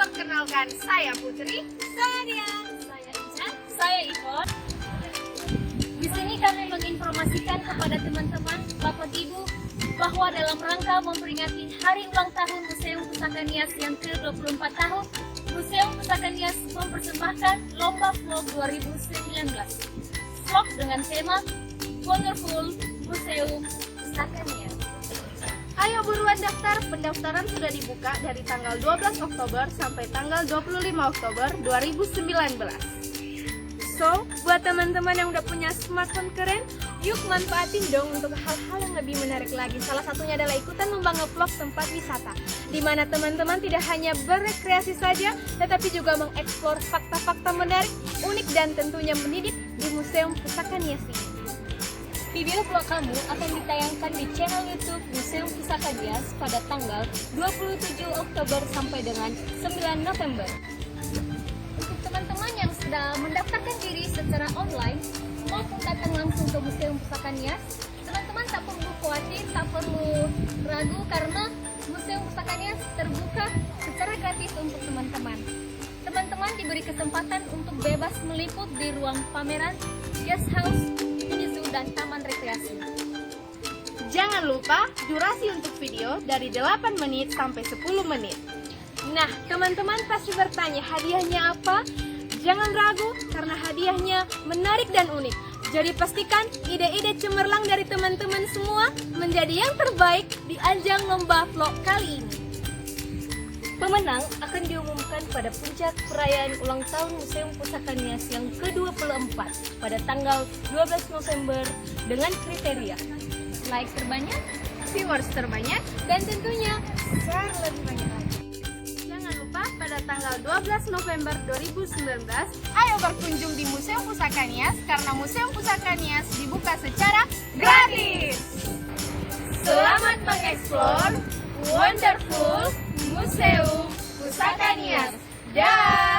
Perkenalkan, saya Putri. Saya Dian, saya Ican, saya Ivon. Di sini kami menginformasikan kepada teman-teman, Bapak Ibu, bahwa dalam rangka memperingati Hari Ulang Tahun Museum Pusaka Nias yang ke-24 tahun, Museum Pusaka Nias mempersembahkan Lomba Vlog 2019. Vlog dengan tema Wonderful Museum Pusaka Nias. Ayo buruan daftar, pendaftaran sudah dibuka dari tanggal 12 Oktober sampai tanggal 25 Oktober 2019. So, buat teman-teman yang udah punya smartphone keren, yuk manfaatin dong untuk hal-hal yang lebih menarik lagi. Salah satunya adalah ikutan membangun vlog tempat wisata, di mana teman-teman tidak hanya berekreasi saja, tetapi juga mengeksplor fakta-fakta menarik, unik, dan tentunya mendidik di Museum Pusaka Nias ini. Video vlog kamu akan ditayangkan di channel YouTube Museum Pusaka Nias pada tanggal 27 Oktober sampai dengan 9 November. Untuk teman-teman yang sudah mendaftarkan diri secara online maupun datang langsung ke Museum Pusaka Nias, teman-teman tak perlu khawatir, tak perlu ragu karena Museum Pusaka Nias terbuka secara gratis untuk teman-teman. Teman-teman diberi kesempatan untuk bebas meliput di ruang pameran, guest house, dan taman rekreasi. Jangan lupa durasi untuk video dari 8 menit sampai 10 menit. Nah, teman-teman pasti bertanya hadiahnya apa? Jangan ragu karena hadiahnya menarik dan unik. Jadi pastikan ide-ide cemerlang dari teman-teman semua menjadi yang terbaik di ajang lomba vlog kali ini. Pemenang akan diumumkan pada puncak perayaan ulang tahun Museum Pusaka Nias yang ke-24 pada tanggal 12 November dengan kriteria like terbanyak, Viewers terbanyak, Dan tentunya share lebih banyak lagi. jangan lupa pada tanggal 12 November 2019, ayo berkunjung di Museum Pusaka Nias karena Museum Pusaka Nias dibuka secara gratis. Selamat mengeksplor Wonderful Museum Pusaka Nias. Dah.